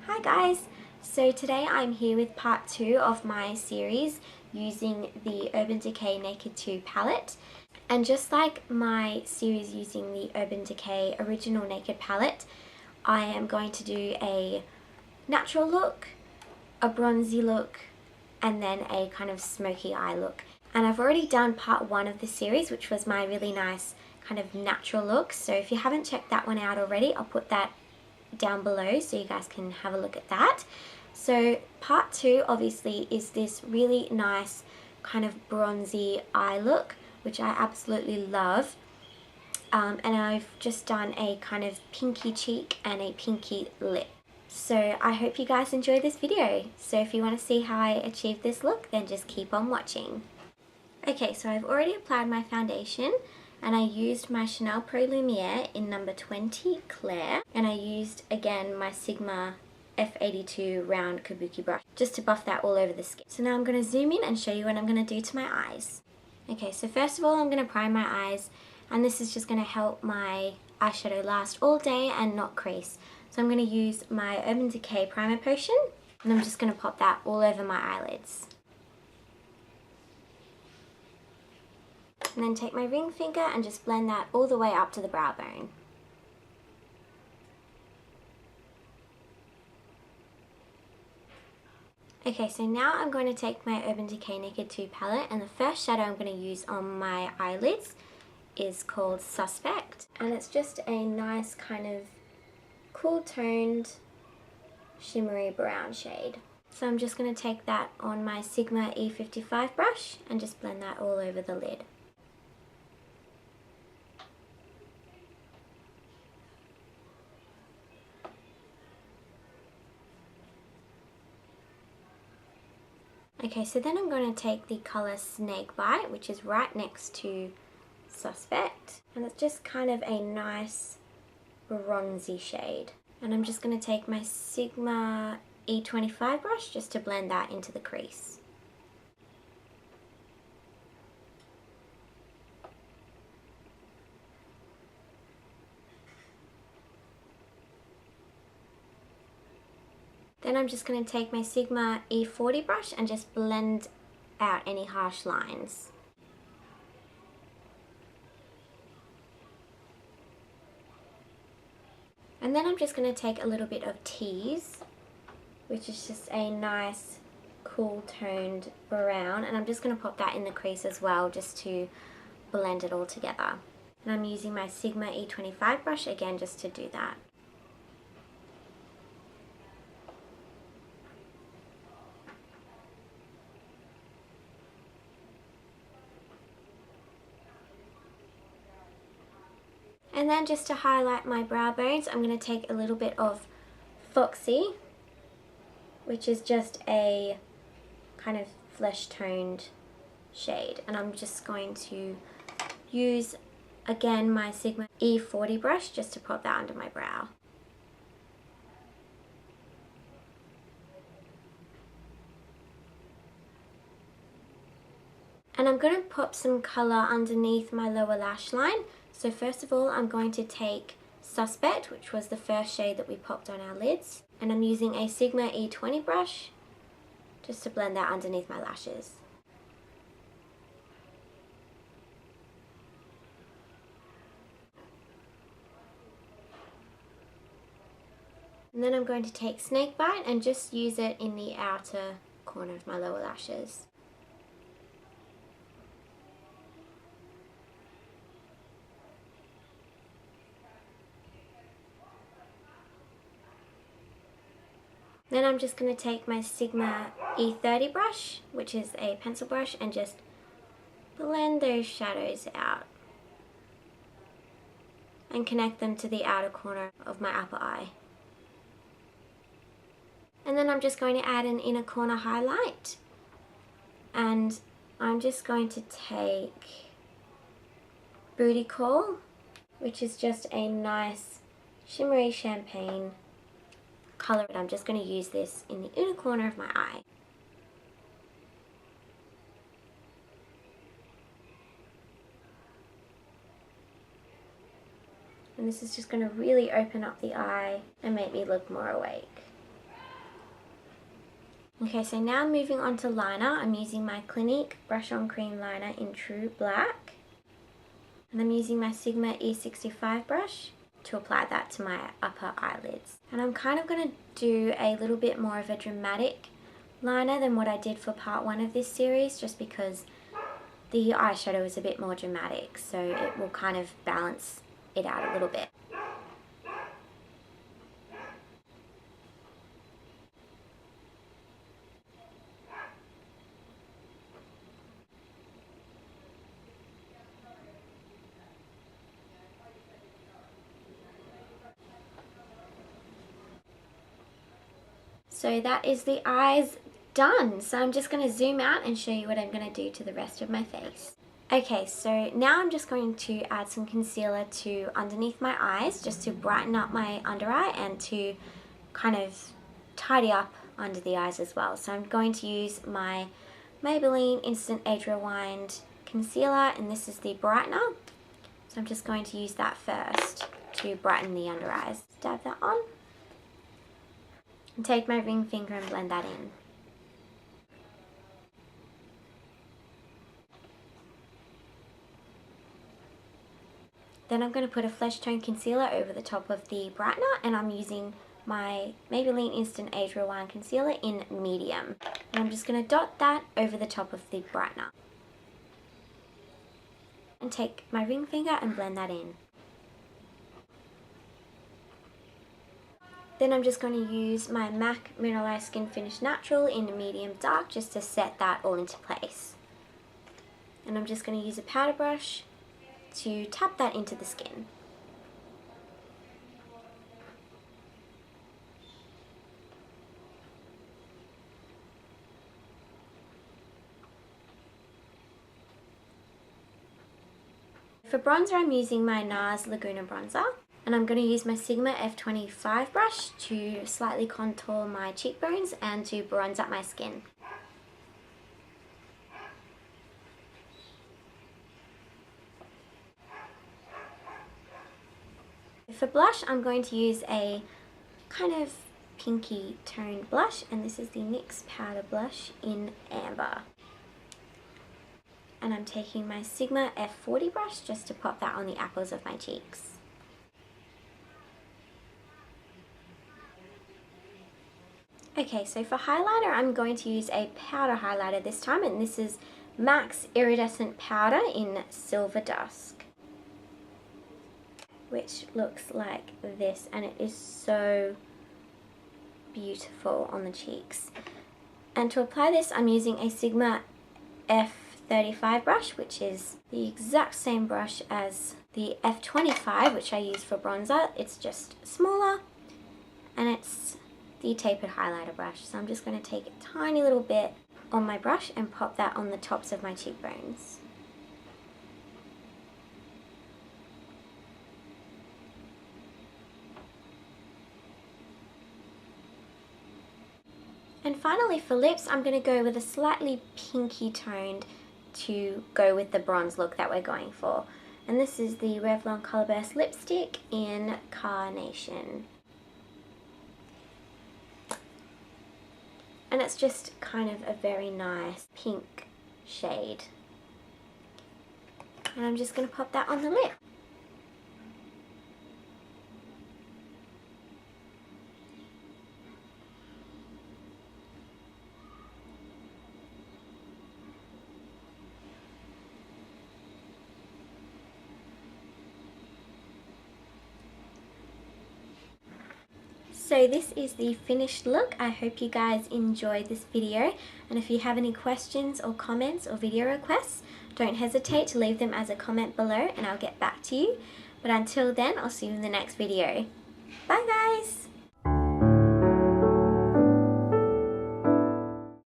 Hi guys! So today I'm here with part 2 of my series using the Urban Decay Naked 2 palette. And just like my series using the Urban Decay Original Naked palette, I am going to do a natural look, a bronzy look, and then a kind of smoky eye look. And I've already done part 1 of the series, which was my really nice kind of natural look. So if you haven't checked that one out already, I'll put that down below so you guys can have a look at that. So part 2 obviously is this really nice kind of bronzy eye look, which I absolutely love. And I've just done a kind of pinky cheek and a pinky lip. So I hope you guys enjoy this video. So if you want to see how I achieve this look, then just keep on watching. Okay, so I've already applied my foundation and I used my Chanel Pro Lumiere in number 20 Claire, and I used again my Sigma F82 round kabuki brush just to buff that all over the skin. So now I'm going to zoom in and show you what I'm going to do to my eyes. Okay, so first of all I'm going to prime my eyes, and this is just going to help my eyeshadow last all day and not crease. So I'm going to use my Urban Decay Primer Potion, and I'm just going to pop that all over my eyelids. And then take my ring finger and just blend that all the way up to the brow bone. Okay, so now I'm going to take my Urban Decay Naked 2 palette, and the first shadow I'm going to use on my eyelids is called Suspect. And it's just a nice kind of cool toned shimmery brown shade. So I'm just going to take that on my Sigma E55 brush and just blend that all over the lid. Okay, so then I'm going to take the colour Snakebite, which is right next to Suspect, and it's just kind of a nice bronzy shade. And I'm just going to take my Sigma E25 brush just to blend that into the crease. Then I'm just going to take my Sigma E40 brush and just blend out any harsh lines. And then I'm just going to take a little bit of Tease, which is just a nice cool toned brown, and I'm just going to pop that in the crease as well just to blend it all together. And I'm using my Sigma E25 brush again just to do that. And then just to highlight my brow bones, I'm going to take a little bit of Foxy, which is just a kind of flesh toned shade. And I'm just going to use again my Sigma E40 brush just to pop that under my brow. And I'm going to pop some colour underneath my lower lash line. So first of all, I'm going to take Suspect, which was the first shade that we popped on our lids, and I'm using a Sigma E20 brush just to blend that underneath my lashes. And then I'm going to take Snakebite and just use it in the outer corner of my lower lashes. Then I'm just going to take my Sigma E30 brush, which is a pencil brush, and just blend those shadows out and connect them to the outer corner of my upper eye. And then I'm just going to add an inner corner highlight, and I'm just going to take Booty Call, which is just a nice shimmery champagne colour. I'm just going to use this in the inner corner of my eye. And this is just going to really open up the eye and make me look more awake. Okay, so now moving on to liner, I'm using my Clinique Brush On Cream Liner in True Black. And I'm using my Sigma E65 brush to apply that to my upper eyelids. And I'm kind of going to do a little bit more of a dramatic liner than what I did for part 1 of this series, just because the eyeshadow is a bit more dramatic, so it will kind of balance it out a little bit. So that is the eyes done. So I'm just going to zoom out and show you what I'm going to do to the rest of my face. Okay, so now I'm just going to add some concealer to underneath my eyes just to brighten up my under eye and to kind of tidy up under the eyes as well. So I'm going to use my Maybelline Instant Age Rewind concealer, and this is the brightener. So I'm just going to use that first to brighten the under eyes. Dab that on. And take my ring finger and blend that in. Then I'm going to put a flesh tone concealer over the top of the brightener, and I'm using my Maybelline Instant Age Rewind concealer in medium. And I'm just going to dot that over the top of the brightener. And take my ring finger and blend that in. Then I'm just going to use my MAC Mineralized Skin Finish Natural in medium dark just to set that all into place. And I'm just going to use a powder brush to tap that into the skin. For bronzer, I'm using my NARS Laguna bronzer. And I'm going to use my Sigma F25 brush to slightly contour my cheekbones and to bronze up my skin. For blush, I'm going to use a kind of pinky toned blush, and this is the NYX powder blush in amber. And I'm taking my Sigma F40 brush just to pop that on the apples of my cheeks. Okay, so for highlighter, I'm going to use a powder highlighter this time, and this is MAC's Iridescent Powder in Silver Dusk, which looks like this, and it is so beautiful on the cheeks. And to apply this, I'm using a Sigma F35 brush, which is the exact same brush as the F25, which I use for bronzer. It's just smaller, and it's the tapered highlighter brush. So I'm just going to take a tiny little bit on my brush and pop that on the tops of my cheekbones. And finally for lips, I'm going to go with a slightly pinky toned to go with the bronze look that we're going for. And this is the Revlon Colorburst lipstick in Carnation. And it's just kind of a very nice pink shade. And I'm just going to pop that on the lip. So this is the finished look. I hope you guys enjoyed this video, and if you have any questions or comments or video requests, don't hesitate to leave them as a comment below and I'll get back to you. But until then, I'll see you in the next video. Bye guys!